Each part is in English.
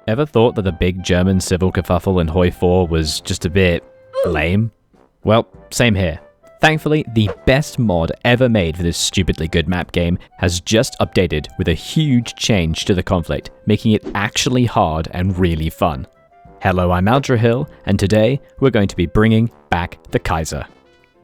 Ever thought that the big German Civil Kerfuffle in HOI4 was just a bit lame? Well, same here. Thankfully, the best mod ever made for this stupidly good map game has just updated with a huge change to the conflict, making it actually hard and really fun. Hello, I'm Aldrahill, and today we're going to be bringing back the Kaiser.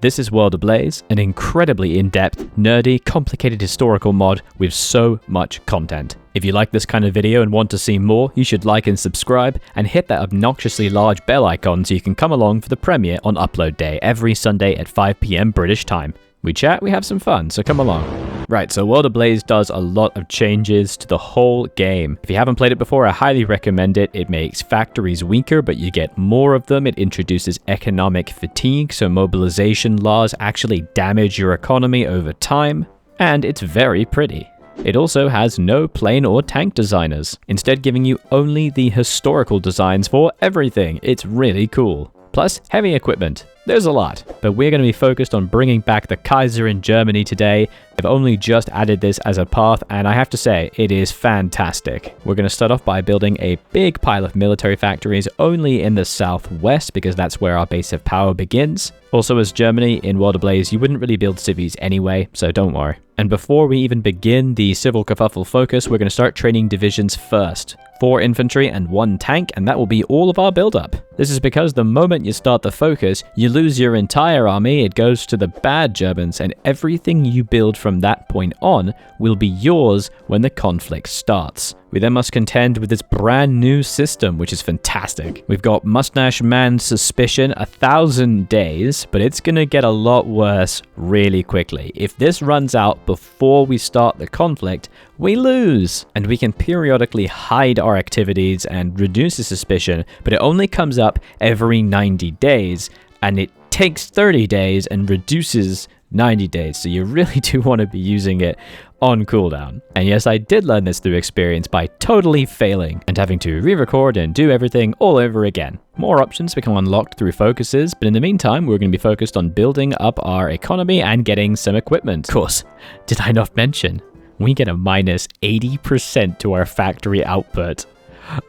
This is World Ablaze, an incredibly in-depth, nerdy, complicated historical mod with so much content. If you like this kind of video and want to see more, you should like and subscribe, and hit that obnoxiously large bell icon so you can come along for the premiere on upload day every Sunday at 5 PM British time. We chat, we have some fun, so come along. Right, so World Ablaze does a lot of changes to the whole game. If you haven't played it before, I highly recommend it. It makes factories weaker, but you get more of them. It introduces economic fatigue, so mobilization laws actually damage your economy over time. And it's very pretty. It also has no plane or tank designers, instead giving you only the historical designs for everything. It's really cool. Plus, heavy equipment. There's a lot, but we're going to be focused on bringing back the Kaiser in Germany today. I've only just added this as a path, and I have to say, it is fantastic. We're going to start off by building a big pile of military factories only in the southwest, because that's where our base of power begins. Also, as Germany in World Ablaze, you wouldn't really build civies anyway, so don't worry. And before we even begin the Civil Kerfuffle focus, we're going to start training divisions first. 4 infantry and 1 tank, and that will be all of our build-up. This is because the moment you start the focus, you lose your entire army, it goes to the bad Germans, and everything you build from that point on will be yours when the conflict starts. We then must contend with this brand new system, which is fantastic. We've got Mustache Man's Suspicion, 1,000 days, but it's gonna get a lot worse really quickly. If this runs out before we start the conflict, we lose. And we can periodically hide our activities and reduce the suspicion, but it only comes up every 90 days, and it takes 30 days and reduces 90 days, so you really do want to be using it on cooldown. And yes, I did learn this through experience by totally failing and having to re-record and do everything all over again. More options become unlocked through focuses, but in the meantime, we're going to be focused on building up our economy and getting some equipment. Of course, did I not mention, we get a minus 80% to our factory output.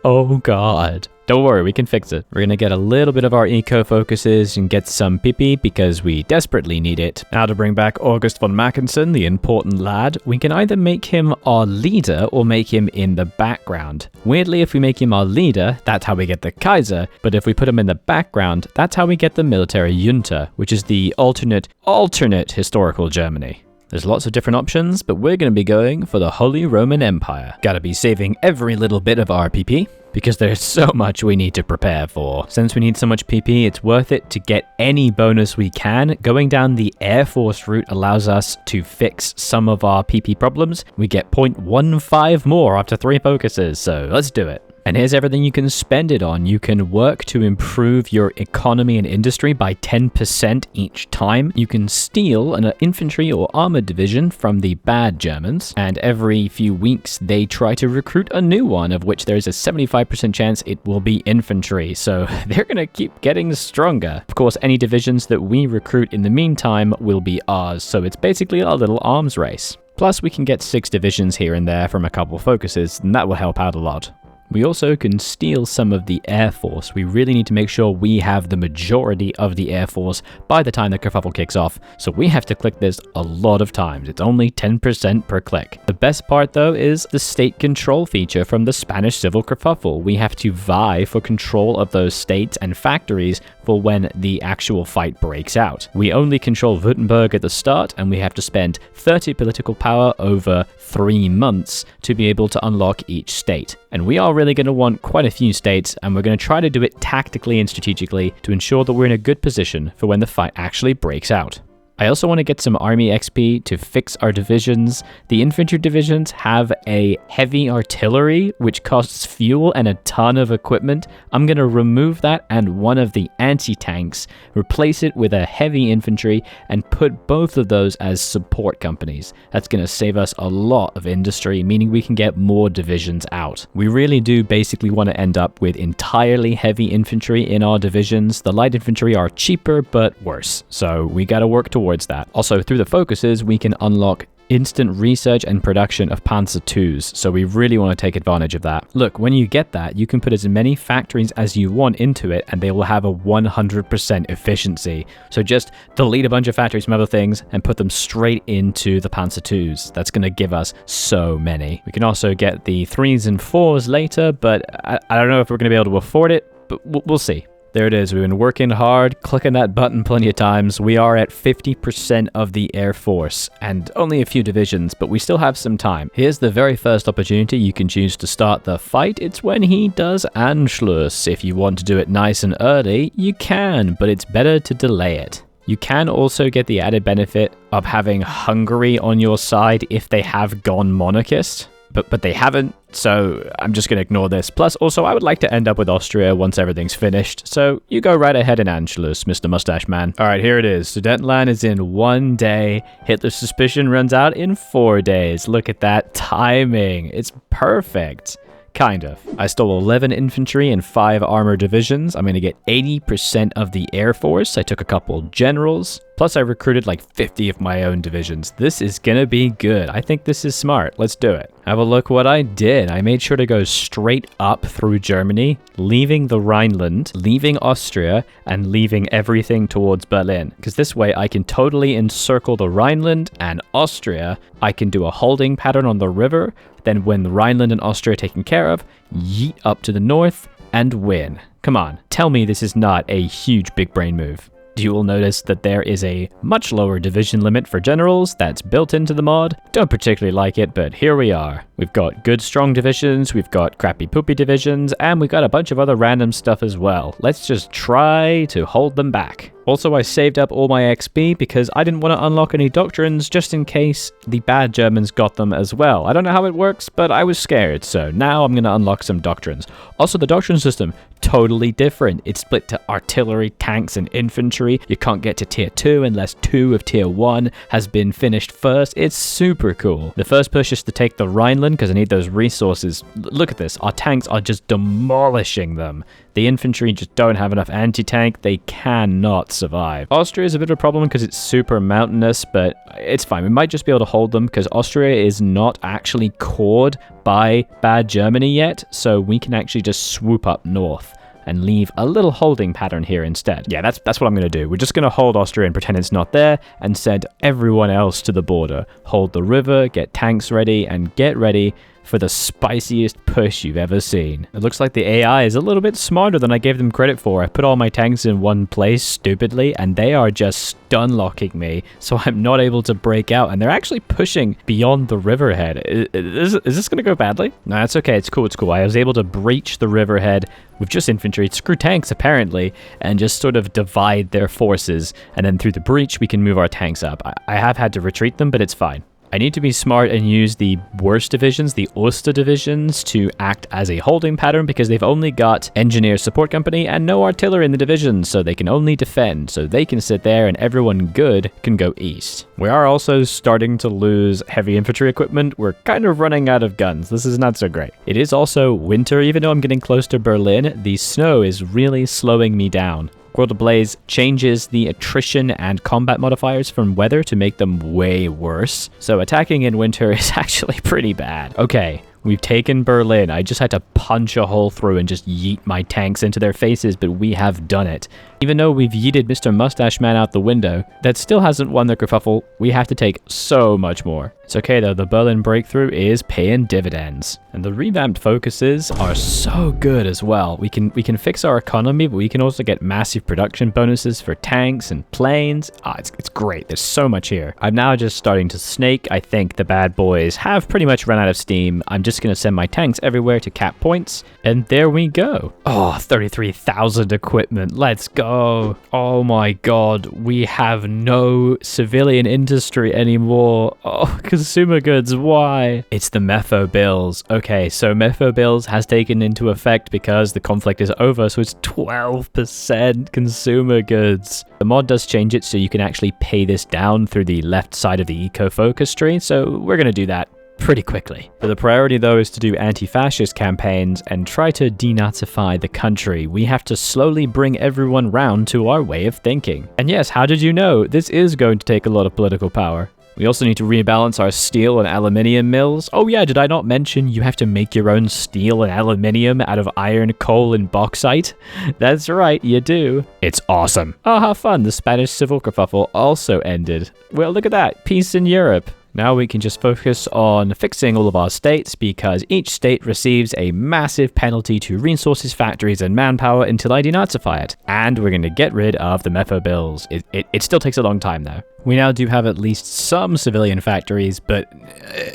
Oh god. Don't worry, we can fix it. We're gonna get a little bit of our eco focuses and get some PP because we desperately need it. Now to bring back August von Mackensen, the important lad, we can either make him our leader or make him in the background. Weirdly, if we make him our leader, that's how we get the Kaiser, but if we put him in the background, that's how we get the military junta, which is the alternate historical Germany. There's lots of different options, but we're going to be going for the Holy Roman Empire. Gotta be saving every little bit of our PP, because there's so much we need to prepare for. Since we need so much PP, it's worth it to get any bonus we can. Going down the Air Force route allows us to fix some of our PP problems. We get 0.15 more after 3 focuses, so let's do it. And here's everything you can spend it on. You can work to improve your economy and industry by 10% each time. You can steal an infantry or armored division from the bad Germans, and every few weeks they try to recruit a new one, of which there's a 75% chance it will be infantry, so they're gonna keep getting stronger. Of course, any divisions that we recruit in the meantime will be ours, so it's basically a little arms race. Plus, we can get 6 divisions here and there from a couple focuses, and that will help out a lot. We also can steal some of the Air Force. We really need to make sure we have the majority of the Air Force by the time the kerfuffle kicks off, so we have to click this a lot of times. It's only 10% per click. The best part though is the state control feature from the Spanish Civil Kerfuffle. We have to vie for control of those states and factories for when the actual fight breaks out. We only control Württemberg at the start, and we have to spend 30 political power over 3 months to be able to unlock each state. And we are really going to want quite a few states, and we're going to try to do it tactically and strategically to ensure that we're in a good position for when the fight actually breaks out. I also want to get some army XP to fix our divisions. The infantry divisions have a heavy artillery, which costs fuel and a ton of equipment. I'm going to remove that and one of the anti-tanks, replace it with a heavy infantry, and put both of those as support companies. That's going to save us a lot of industry, meaning we can get more divisions out. We really do basically want to end up with entirely heavy infantry in our divisions. The light infantry are cheaper, but worse, so we got to work towards that. Also, through the focuses, we can unlock instant research and production of Panzer IIs, so we really want to take advantage of that. Look, when you get that, you can put as many factories as you want into it, and they will have a 100% efficiency. So just delete a bunch of factories from other things and put them straight into the Panzer IIs. That's going to give us so many. We can also get the 3s and 4s later, but I don't know if we're going to be able to afford it, but we'll see. There it is. We've been working hard, clicking that button plenty of times. We are at 50% of the Air Force, and only a few divisions, but we still have some time. Here's the very first opportunity you can choose to start the fight. It's when he does Anschluss. If you want to do it nice and early, you can, but it's better to delay it. You can also get the added benefit of having Hungary on your side if they have gone monarchist. But they haven't, so I'm just going to ignore this. Plus, also, I would like to end up with Austria once everything's finished, so you go right ahead in Anschluss, Mr. Mustache Man. Alright, here it is. Sudetenland is in 1 day. Hitler's suspicion runs out in 4 days. Look at that timing. It's perfect. Kind of. I stole 11 infantry and 5 armor divisions. I'm going to get 80% of the Air Force. I took a couple generals. Plus, I recruited like 50 of my own divisions. This is going to be good. I think this is smart. Let's do it. Have a look what I did. I made sure to go straight up through Germany, leaving the Rhineland, leaving Austria, and leaving everything towards Berlin. Because this way I can totally encircle the Rhineland and Austria. I can do a holding pattern on the river. Then when the Rhineland and Austria are taken care of, yeet up to the north and win. Come on, tell me this is not a huge big brain move. You will notice that there is a much lower division limit for generals that's built into the mod. Don't particularly like it, but here we are. We've got good strong divisions, we've got crappy poopy divisions, and we've got a bunch of other random stuff as well. Let's just try to hold them back. Also, I saved up all my XP because I didn't want to unlock any doctrines just in case the bad Germans got them as well. I don't know how it works, but I was scared, so now I'm going to unlock some doctrines. Also, the doctrine system, totally different. It's split to artillery, tanks, and infantry. You can't get to tier 2 unless 2 of tier 1 has been finished first. It's super cool. The first push is to take the Rhineland because I need those resources. Look at this. Our tanks are just demolishing them. The infantry just don't have enough anti-tank. They cannot survive. Austria is a bit of a problem because it's super mountainous, but it's fine. We might just be able to hold them because Austria is not actually cored by bad Germany yet, so we can actually just swoop up north and leave a little holding pattern here instead. Yeah, that's what I'm going to do. We're just going to hold Austria and pretend it's not there and send everyone else to the border. Hold the river, get tanks ready, and get ready for the spiciest push you've ever seen. It looks like the AI is a little bit smarter than I gave them credit for. I put all my tanks in one place stupidly, and they are just stun locking me, so I'm not able to break out, and they're actually pushing beyond the riverhead. Is this going to go badly? No, it's okay. It's cool. It's cool. I was able to breach the riverhead with just infantry, screw tanks apparently, and just sort of divide their forces, and then through the breach we can move our tanks up. I have had to retreat them, but it's fine. I need to be smart and use the worst divisions, the Oster divisions, to act as a holding pattern because they've only got engineer support company and no artillery in the division, so they can only defend. So they can sit there and everyone good can go east. We are also starting to lose heavy infantry equipment. We're kind of running out of guns. This is not so great. It is also winter, even though I'm getting close to Berlin. The snow is really slowing me down. World Ablaze changes the attrition and combat modifiers from weather to make them way worse. So attacking in winter is actually pretty bad. Okay, we've taken Berlin. I just had to punch a hole through and just yeet my tanks into their faces, but we have done it. Even though we've yeeted Mr. Mustache Man out the window, that still hasn't won the kerfuffle. We have to take so much more. It's okay though, the Berlin breakthrough is paying dividends. And the revamped focuses are so good as well. We can fix our economy, but we can also get massive production bonuses for tanks and planes. It's great. There's so much here. I'm now just starting to snake. I think the bad boys have pretty much run out of steam. I'm just going to send my tanks everywhere to cap points. And there we go. Oh, 33,000 equipment. Let's go. Oh my god. We have no civilian industry anymore. Oh, consumer goods. Why? It's the Mepho bills. Okay, so Mepho bills has taken into effect because the conflict is over, so it's 12% consumer goods. The mod does change it so you can actually pay this down through the left side of the eco focus tree, so we're going to do that pretty quickly. But the priority though is to do anti-fascist campaigns and try to denazify the country. We have to slowly bring everyone round to our way of thinking. And yes, how did you know? This is going to take a lot of political power. We also need to rebalance our steel and aluminium mills. Oh yeah, did I not mention you have to make your own steel and aluminium out of iron, coal, and bauxite? That's right, you do. It's awesome. Oh, how fun. The Spanish Civil Kerfuffle also ended. Well, look at that. Peace in Europe. Now we can just focus on fixing all of our states because each state receives a massive penalty to resources, factories, and manpower until I denazify it. And we're going to get rid of the Mepho bills. It still takes a long time though. We now do have at least some civilian factories, but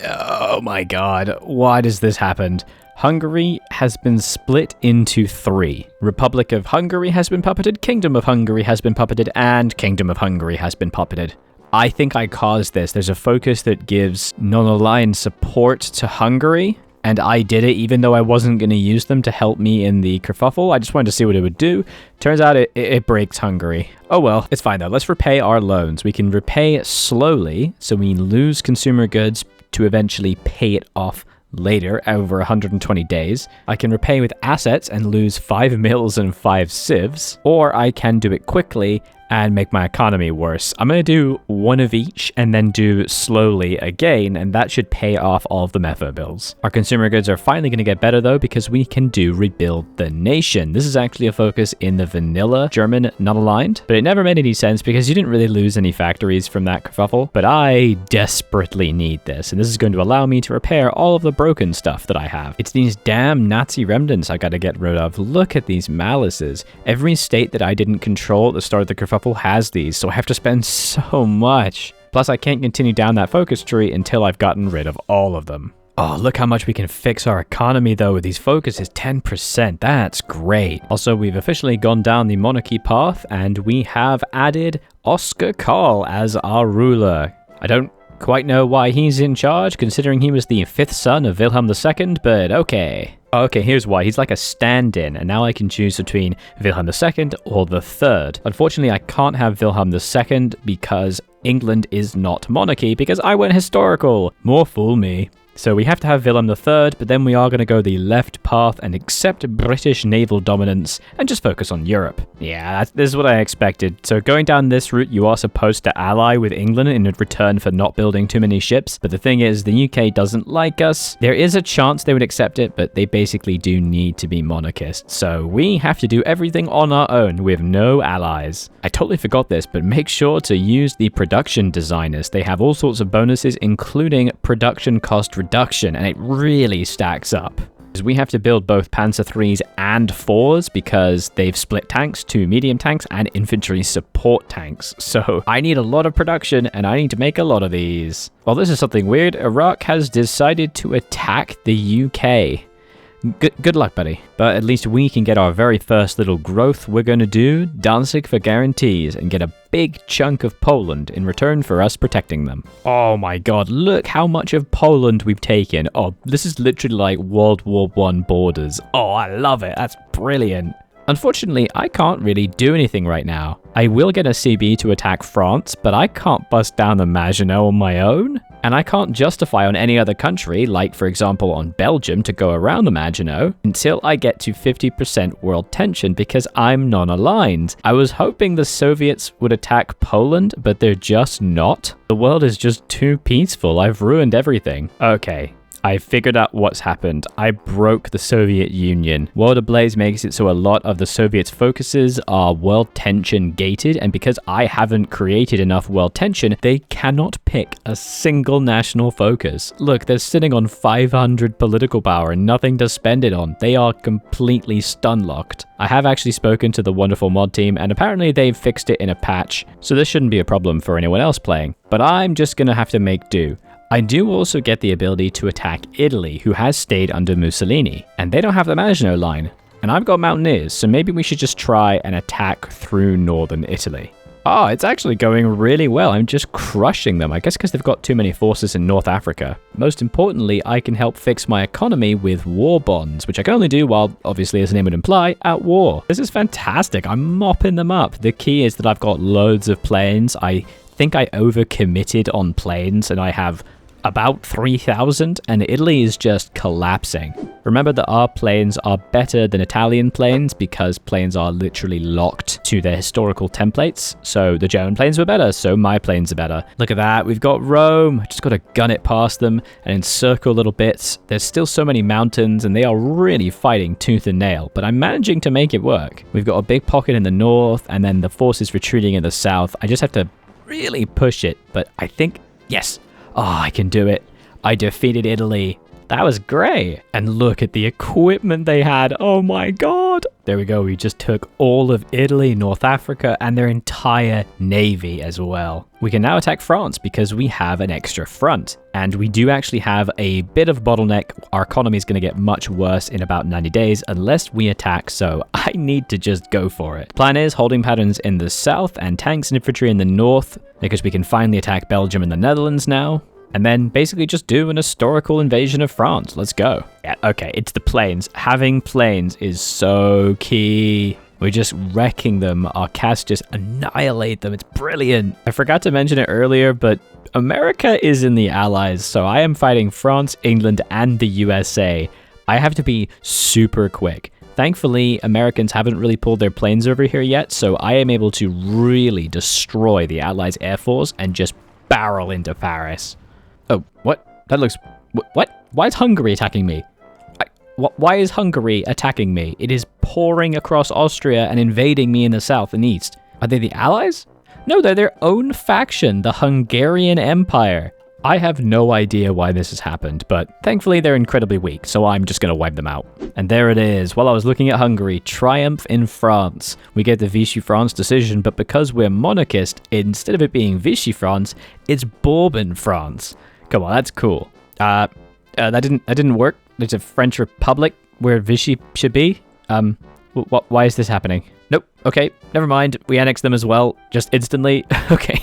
oh my god, why does this happen? Hungary has been split into 3. Republic of Hungary has been puppeted, Kingdom of Hungary has been puppeted, and Kingdom of Hungary has been puppeted. I think I caused this. There's a focus that gives non-aligned support to Hungary, and I did it even though I wasn't going to use them to help me in the kerfuffle. I just wanted to see what it would do. Turns out it breaks Hungary. Oh well, it's fine though. Let's repay our loans. We can repay slowly, so we lose consumer goods to eventually pay it off later over 120 days. I can repay with assets and lose 5 mills and 5 civs, or I can do it quickly and make my economy worse. I'm going to do one of each and then do slowly again, and that should pay off all of the Mepho bills. Our consumer goods are finally going to get better though because we can do rebuild the nation. This is actually a focus in the vanilla German non-aligned, but it never made any sense because you didn't really lose any factories from that kerfuffle, but I desperately need this, and this is going to allow me to repair all of the broken stuff that I have. It's these damn Nazi remnants I gotta get rid of. Look at these malices. Every state that I didn't control at the start of the kerfuffle has these, so I have to spend so much. Plus, I can't continue down that focus tree until I've gotten rid of all of them. Oh, look how much we can fix our economy though with these focuses, 10%. That's great. Also, we've officially gone down the monarchy path and we have added Oscar Karl as our ruler. I don't quite know why he's in charge, considering he was the 5th son of Wilhelm II, but okay. Okay, here's why. He's like a stand-in, and now I can choose between Wilhelm II or the 3rd. Unfortunately, I can't have Wilhelm II because England is not monarchy, because I went historical. More fool me. So we have to have Wilhelm III, but then we are going to go the left path and accept British naval dominance and just focus on Europe. Yeah, this is what I expected. So going down this route, you are supposed to ally with England in return for not building too many ships. But the thing is, the UK doesn't like us. There is a chance they would accept it, but they basically do need to be monarchists. So we have to do everything on our own with no allies. I totally forgot this, but make sure to use the production designers. They have all sorts of bonuses, including production cost reduction, and it really stacks up. We have to build both Panzer 3s and 4s because they've split tanks to medium tanks and infantry support tanks. So I need a lot of production and I need to make a lot of these. Well, this is something weird. Iraq has decided to attack the UK. Good luck, buddy. But at least we can get our very first little growth. We're going to do Danzig for guarantees and get a big chunk of Poland in return for us protecting them. Oh my god, look how much of Poland we've taken. Oh, this is literally like World War I borders. Oh, I love it. That's brilliant. Unfortunately, I can't really do anything right now. I will get a CB to attack France, but I can't bust down the Maginot on my own. And I can't justify on any other country, like for example on Belgium, to go around the Maginot until I get to 50% world tension because I'm non-aligned. I was hoping the Soviets would attack Poland, but they're just not. The world is just too peaceful. I've ruined everything. Okay. I figured out what's happened. I broke the Soviet Union. World Ablaze makes it so a lot of the Soviets' focuses are world tension gated, and because I haven't created enough world tension, they cannot pick a single national focus. Look, they're sitting on 500 political power and nothing to spend it on. They are completely stun-locked. I have actually spoken to the wonderful mod team, and apparently they've fixed it in a patch, so this shouldn't be a problem for anyone else playing. But I'm just gonna have to make do. I do also get the ability to attack Italy, who has stayed under Mussolini, and they don't have the Maginot Line. And I've got Mountaineers, so maybe we should just try and attack through northern Italy. Oh, it's actually going really well. I'm just crushing them. I guess because they've got too many forces in North Africa. Most importantly, I can help fix my economy with war bonds, which I can only do while, obviously, as the name would imply, at war. This is fantastic. I'm mopping them up. The key is that I've got loads of planes. I think I overcommitted on planes, and I have about 3,000, and Italy is just collapsing. Remember that our planes are better than Italian planes because planes are literally locked to their historical templates. So the German planes were better, so my planes are better. Look at that, we've got Rome. Just got to gun it past them and encircle little bits. There's still so many mountains and they are really fighting tooth and nail, but I'm managing to make it work. We've got a big pocket in the north and then the forces retreating in the south. I just have to really push it, but I think, yes. Oh, I can do it. I defeated Italy. That was great. And look at the equipment they had. Oh my god. There we go. We just took all of Italy, North Africa, and their entire navy as well. We can now attack France because we have an extra front. And we do actually have a bit of bottleneck. Our economy is going to get much worse in about 90 days unless we attack, so I need to just go for it. Plan is holding patterns in the south and tanks and infantry in the north because we can finally attack Belgium and the Netherlands now. And then basically just do an historical invasion of France. Let's go. Yeah, okay, it's the planes. Having planes is so key. We're just wrecking them. Our cats just annihilate them. It's brilliant. I forgot to mention it earlier, but America is in the Allies. So I am fighting France, England, and the USA. I have to be super quick. Thankfully, Americans haven't really pulled their planes over here yet, so I am able to really destroy the Allies' air force and just barrel into Paris. Oh, what? That looks... What? Why is Hungary attacking me? Why is Hungary attacking me? It is pouring across Austria and invading me in the south and east. Are they the Allies? No, they're their own faction, the Hungarian Empire. I have no idea why this has happened, but thankfully they're incredibly weak, so I'm just going to wipe them out. And there it is. While I was looking at Hungary, triumph in France. We get the Vichy France decision, but because we're monarchist, instead of it being Vichy France, it's Bourbon France. Come on, that's cool. That didn't work. There's a French Republic where Vichy should be. Why is this happening? Nope. Okay, never mind. We annexed them as well, just instantly. Okay.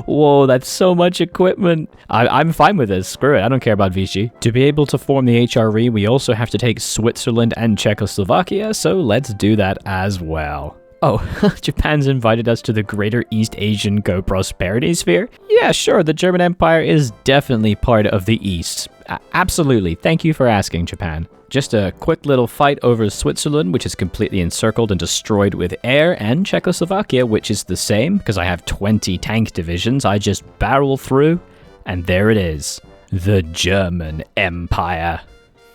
Whoa, that's so much equipment. I'm fine with this. Screw it. I don't care about Vichy. To be able to form the HRE, we also have to take Switzerland and Czechoslovakia, so let's do that as well. Oh, Japan's invited us to the Greater East Asian Co-Prosperity Sphere? Yeah, sure, the German Empire is definitely part of the East. Absolutely, thank you for asking, Japan. Just a quick little fight over Switzerland, which is completely encircled and destroyed with air, and Czechoslovakia, which is the same, because I have 20 tank divisions. I just barrel through, and there it is. The German Empire.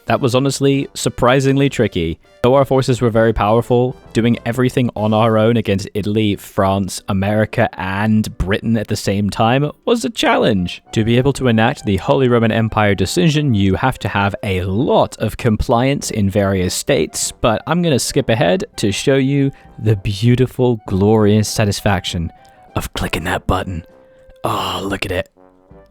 That was honestly surprisingly tricky. Though our forces were very powerful, doing everything on our own against Italy, France, America, and Britain at the same time was a challenge. To be able to enact the Holy Roman Empire decision, you have to have a lot of compliance in various states, but I'm going to skip ahead to show you the beautiful, glorious satisfaction of clicking that button. Oh, look at it.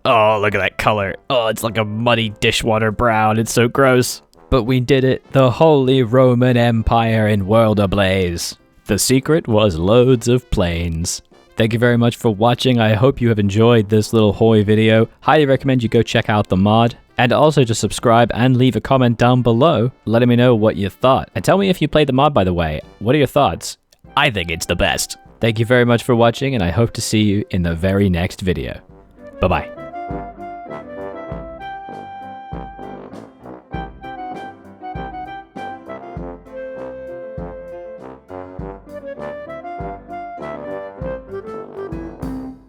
Oh, look at that color. Oh, it's like a muddy dishwater brown. It's so gross. But we did it. The Holy Roman Empire in World Ablaze. The secret was loads of planes. Thank you very much for watching. I hope you have enjoyed this little HOI video. Highly recommend you go check out the mod. And also to subscribe and leave a comment down below, letting me know what you thought. And tell me if you played the mod, by the way. What are your thoughts? I think it's the best. Thank you very much for watching, and I hope to see you in the very next video. Bye-bye.